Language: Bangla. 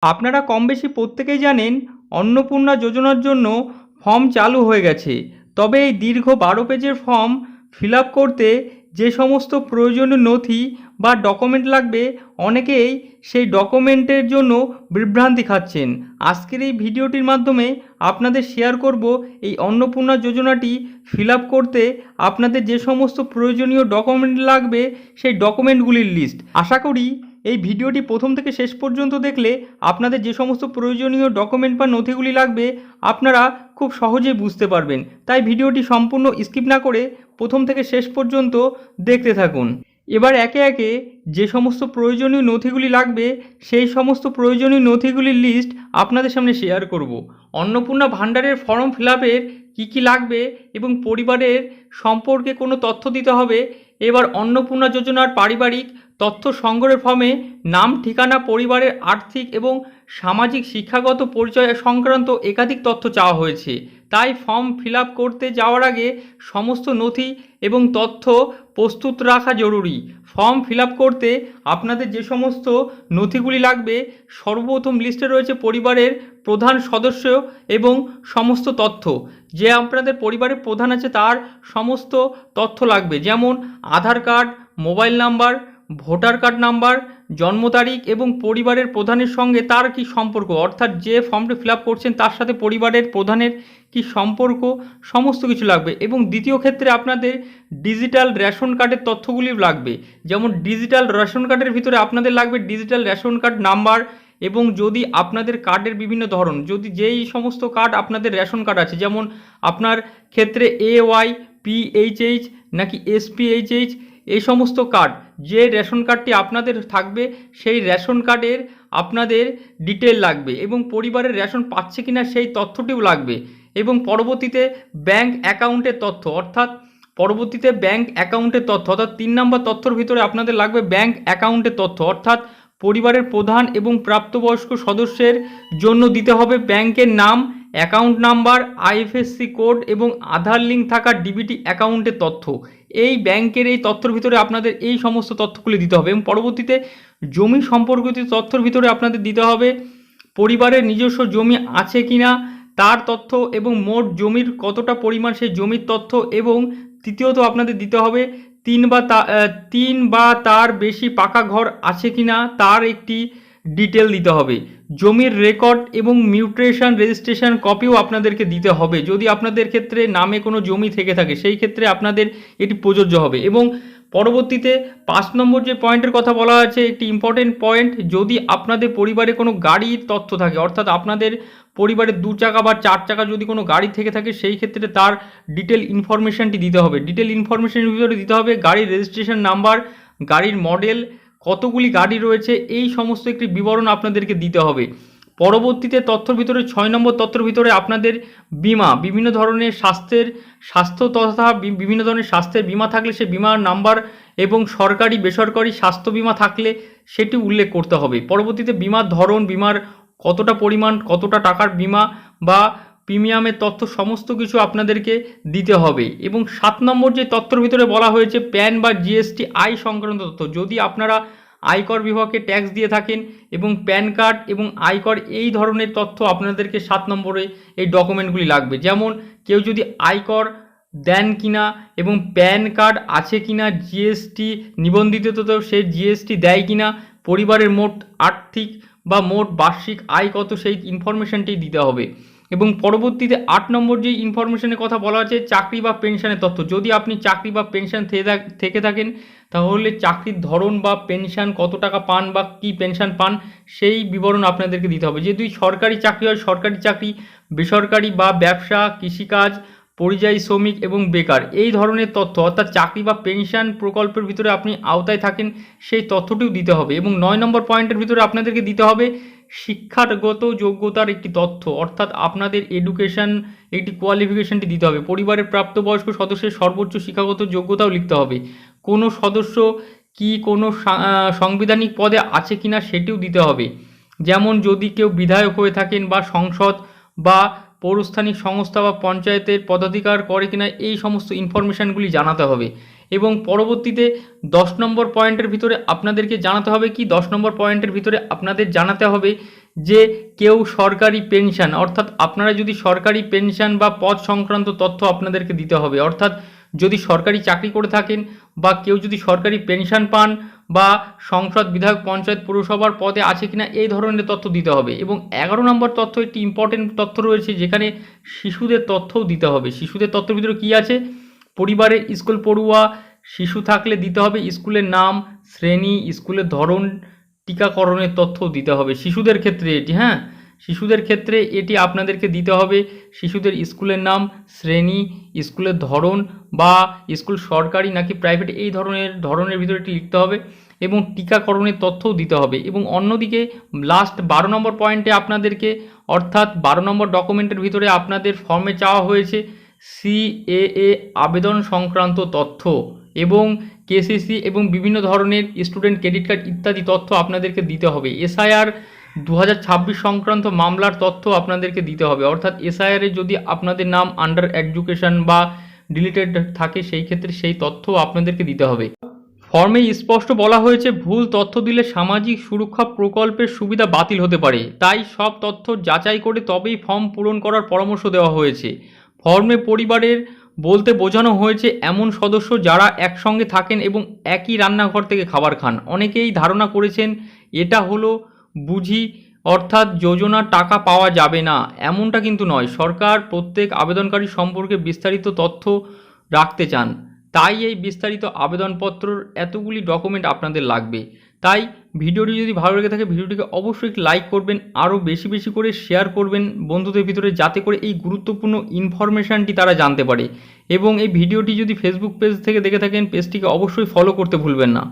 আপনারা কম বেশি প্রত্যেকেই জানেন অন্নপূর্ণা যোজনার জন্য ফর্ম চালু হয়ে গেছে। তবে এই দীর্ঘ 12 পেজের ফর্ম ফিল আপ করতে যে সমস্ত প্রয়োজনীয় নথি বা ডকুমেন্ট লাগবে, অনেকেই সেই ডকুমেন্টের জন্য বিভ্রান্তি খাচ্ছেন। আজকের এই ভিডিওটির মাধ্যমে আপনাদের শেয়ার করব এই অন্নপূর্ণা যোজনাটি ফিল আপ করতে আপনাদের যে সমস্ত প্রয়োজনীয় ডকুমেন্ট লাগবে সেই ডকুমেন্টগুলির লিস্ট। আশা করি এই ভিডিওটি প্রথম থেকে শেষ পর্যন্ত দেখলে আপনাদের যে সমস্ত প্রয়োজনীয় ডকুমেন্ট বা নথিগুলি লাগবে আপনারা খুব সহজেই বুঝতে পারবেন। তাই ভিডিওটি সম্পূর্ণ স্কিপ না করে প্রথম থেকে শেষ পর্যন্ত দেখতে থাকুন। এবার একে একে যে সমস্ত প্রয়োজনীয় নথিগুলি লাগবে সেই সমস্ত প্রয়োজনীয় নথিগুলির লিস্ট আপনাদের সামনে শেয়ার করব। অন্নপূর্ণা ভাণ্ডারের ফর্ম ফিল আপের কী লাগবে এবং পরিবারের সম্পর্কে কোনো তথ্য দিতে হবে। এবার অন্নপূর্ণা যোজনার পারিবারিক তথ্য সংগ্রহের ফর্মে নাম, ঠিকানা, পরিবারের আর্থিক এবং সামাজিক শিক্ষাগত পরিচয় সংক্রান্ত একাধিক তথ্য চাওয়া হয়েছে। তাই ফর্ম ফিল আপ করতে যাওয়ার আগে সমস্ত নথি এবং তথ্য প্রস্তুত রাখা জরুরি। ফর্ম ফিল আপ করতে আপনাদের যে সমস্ত নথিগুলি লাগবে, সর্বপ্রথম লিস্টে রয়েছে পরিবারের প্রধান সদস্য এবং সমস্ত তথ্য। যে আপনাদের পরিবারের প্রধান আছে তার সমস্ত তথ্য লাগবে, যেমন Aadhaar card, mobile number, voter card number, জন্ম তারিখ এবং পরিবারের প্রধানের সঙ্গে তার কি সম্পর্ক, অর্থাৎ যে ফর্মটি ফিল আপ করছেন তার সাথে পরিবারের প্রধানের কি সম্পর্ক, সমস্ত কিছু লাগবে। এবং দ্বিতীয় ক্ষেত্রে আপনাদের ডিজিটাল রেশন কার্ডের তথ্যগুলি লাগবে, যেমন ডিজিটাল রেশন কার্ডের ভিতরে আপনাদের লাগবে ডিজিটাল রেশন কার্ড নাম্বার এবং যদি আপনাদের কার্ডের বিভিন্ন ধরন, যদি যেই সমস্ত কার্ড আপনাদের রেশন কার্ড আছে, যেমন আপনার ক্ষেত্রে AY, PHH নাকি SPHH, এই সমস্ত কার্ড, যে রেশন কার্ডটি আপনাদের থাকবে সেই রেশন কার্ডের আপনাদের ডিটেল লাগবে এবং পরিবারের রেশন পাচ্ছে কিনা সেই তথ্যটিও লাগবে। এবং পরবর্তীতে ব্যাংক অ্যাকাউন্টের তথ্য, অর্থাৎ 3 নম্বর তথ্যর ভিতরে আপনাদের লাগবে ব্যাংক অ্যাকাউন্টের তথ্য, অর্থাৎ পরিবারের প্রধান এবং প্রাপ্তবয়স্ক সদস্যের জন্য দিতে হবে ব্যাংকের নাম, অ্যাকাউন্ট নাম্বার, IFSC কোড এবং আধার লিঙ্ক থাকা DBT অ্যাকাউন্টের তথ্য। এই ব্যাংকের এই তথ্যের ভিতরে আপনাদের এই সমস্ত তথ্যগুলি দিতে হবে। এবং পরবর্তীতে জমি সম্পর্কিত তথ্যের ভিতরে আপনাদের দিতে হবে পরিবারের নিজস্ব জমি আছে কিনা তার তথ্য এবং মোট জমির কতটা পরিমাণ সেই জমির তথ্য। এবং তৃতীয়ত আপনাদের দিতে হবে 3 বা তার বেশি পাকা ঘর আছে কিনা তার একটি ডিটেল দিতে হবে। জমির রেকর্ড এবং মিউটেশন রেজিস্ট্রেশন কপিও আপনাদেরকে দিতে হবে। যদি আপনাদের ক্ষেত্রে নামে কোনো জমি থেকে থাকে সেই ক্ষেত্রে আপনাদের এটি প্রযোজ্য হবে। এবং পরবর্তীতে 5 নম্বর যে পয়েন্টের কথা বলা আছে, একটি ইম্পর্টেন্ট পয়েন্ট, যদি আপনাদের পরিবারে কোনো গাড়ির তথ্য থাকে, অর্থাৎ আপনাদের পরিবারে 2 চাকা বা 4 চাকা যদি কোনো গাড়ি থেকে থাকে সেই ক্ষেত্রে তার ডিটেল ইনফরমেশনটি দিতে হবে। ডিটেল ইনফরমেশনের ভিতরে দিতে হবে গাড়ির রেজিস্ট্রেশন নাম্বার, গাড়ির মডেল, কতগুলি গাড়ি রয়েছে, এই সমস্ত একটি বিবরণ আপনাদেরকে দিতে হবে। পরবর্তীতে তথ্যের ভিতরে 6 নম্বর তথ্যের ভিতরে আপনাদের বিমা, বিভিন্ন ধরনের স্বাস্থ্য তথা বিভিন্ন ধরনের স্বাস্থ্যের বিমা থাকলে সেই বিমার নাম্বার এবং সরকারি বেসরকারি স্বাস্থ্য বিমা থাকলে সেটি উল্লেখ করতে হবে। পরবর্তীতে বিমার ধরন, বিমার কতটা পরিমাণ, কতটা টাকার বিমা বা প্রিমিয়ামের তথ্য সমস্ত কিছু আপনাদেরকে দিতে হবে। এবং 7 নম্বর যে তথ্যের ভিতরে বলা হয়েছে প্যান বা GST আয় সংক্রান্ত তথ্য। যদি আপনারা আয়কর বিভাগে ট্যাক্স দিয়ে থাকেন এবং প্যান কার্ড এবং আয়কর এই ধরনের তথ্য আপনাদেরকে 7 নম্বরে এই ডকুমেন্টগুলি লাগবে, যেমন কেউ যদি আয়কর দেন কিনা এবং প্যান কার্ড আছে কিনা, GST নিবন্ধিত তথ্য সেই GST দেয় কিনা, পরিবারের মোট আর্থিক বা মোট বার্ষিক আয় কত সেই ইনফরমেশনটি দিতে হবে। এবং পরবর্তীতে 8 নম্বর যে ইনফরমেশনের কথা বলা আছে চাকরি বা পেনশনের তথ্য। যদি আপনি চাকরি বা পেনশন থেকে থাকেন তাহলে চাকরির ধরন বা পেনশন কত টাকা পান বা কি পেনশন পান সেই বিবরণ আপনাদেরকে দিতে হবে। যদি সরকারি চাকরি হয় সরকারি চাকরি, বেসরকারি বা ব্যবসা, কৃষিকাজ, পরিযায়ী শ্রমিক এবং বেকার, এই ধরনের তথ্য, অর্থাৎ চাকরি বা পেনশন প্রকল্পের ভিতরে আপনি আওতায় থাকেন সেই তথ্যটিও দিতে হবে। এবং 9 নম্বর পয়েন্টের ভিতরে আপনাদেরকে দিতে হবে শিক্ষাগত যোগ্যতার একটি তথ্য, অর্থাৎ আপনাদের এডুকেশন একটি কোয়ালিফিকেশনটি দিতে হবে। পরিবারের প্রাপ্তবয়স্ক সদস্যের সর্বোচ্চ শিক্ষাগত যোগ্যতাও লিখতে হবে। কোনো সদস্য কি কোনো সাংবিধানিক পদে আছে কিনা সেটিও দিতে হবে, যেমন যদি কেউ বিধায়ক হয়ে থাকেন বা সংসদ বা পৌরস্থানিক সংস্থা বা পঞ্চায়েতের পদাধিকার করে কিনা এই সমস্ত ইনফরমেশানগুলি জানাতে হবে। এবং পরবর্তীতে 10 নম্বর পয়েন্টের ভিতরে আপনাদেরকে জানাতে হবে কি, 10 নম্বর পয়েন্টের ভিতরে আপনাদের জানাতে হবে যে কেউ সরকারি পেনশন, অর্থাৎ আপনারা যদি সরকারি পেনশন বা পদ সংক্রান্ত তথ্য আপনাদেরকে দিতে হবে, অর্থাৎ যদি সরকারি চাকরি করে থাকেন বা কেউ যদি সরকারি পেনশন পান বা সংসদ, বিধায়ক, পঞ্চায়েত, পুরসভার পদে আছে কিনা এই ধরনের তথ্য দিতে হবে। এবং 11 নম্বর তথ্য একটি ইম্পর্টেন্ট তথ্য রয়েছে, যেখানে শিশুদের তথ্যও দিতে হবে। শিশুদের তথ্যের ভিতরে কী আছে? পরিবারের স্কুল পড়ুয়া শিশু থাকলে দিতে হবে স্কুলের নাম, শ্রেণী, স্কুলের ধরন, টিকাকরণের তথ্যও দিতে হবে শিশুদের ক্ষেত্রে এটি। হ্যাঁ, শিশুদের ক্ষেত্রে এটি আপনাদেরকে দিতে হবে। শিশুদের স্কুলের নাম, শ্রেণী, স্কুলের ধরন বা স্কুল সরকারি নাকি প্রাইভেট এই ধরনের ভিতরে এটি লিখতে হবে এবং টিকাকরণের তথ্যও দিতে হবে। এবং অন্যদিকে লাস্ট 12 নম্বর পয়েন্টে আপনাদেরকে, অর্থাৎ 12 নম্বর ডকুমেন্টের ভিতরে আপনাদের ফর্মে চাওয়া হয়েছে সিএএ আবেদন সংক্রান্ত তথ্য এবং কেসিসি এবং বিভিন্ন ধরনের স্টুডেন্ট ক্রেডিট কার্ড ইত্যাদি তথ্য আপনাদেরকে দিতে হবে। এসআইআর 2026 সংক্রান্ত মামলার তথ্য আপনাদেরকে দিতে হবে, অর্থাৎ এসআইআরে যদি আপনাদের নাম আন্ডার এডুকেশন বা ডিলিটেড থাকে সেই ক্ষেত্রে সেই তথ্য আপনাদেরকে দিতে হবে। ফর্মে স্পষ্ট বলা হয়েছে ভুল তথ্য দিলে সামাজিক সুরক্ষা প্রকল্পের সুবিধা বাতিল হতে পারে, তাই সব তথ্য যাচাই করে তবেই ফর্ম পূরণ করার পরামর্শ দেওয়া হয়েছে। ফর্মে পরিবারের বলতে বোঝানো হয়েছে এমন সদস্য যারা একসঙ্গে থাকেন এবং একই রান্নাঘর থেকে খাবার খান। অনেকেই ধারণা করেছেন এটা হলো বুঝি, অর্থাৎ যোজনার টাকা পাওয়া যাবে না, এমনটা কিন্তু নয়। সরকার প্রত্যেক আবেদনকারী সম্পর্কে বিস্তারিত তথ্য রাখতে চান, তাই এই বিস্তারিত আবেদনপত্রর এতগুলি ডকুমেন্ট আপনাদের লাগবে। তাই ভিডিওটি যদি ভালো লেগে থাকে ভিডিওটিকে অবশ্যই লাইক করবেন, আরও বেশি বেশি করে শেয়ার করবেন বন্ধুদের ভিতরে, যাতে করে এই গুরুত্বপূর্ণ ইনফরমেশানটি তারা জানতে পারে। এবং এই ভিডিওটি যদি ফেসবুক পেজ থেকে দেখে থাকেন পেজটিকে অবশ্যই ফলো করতে ভুলবেন না।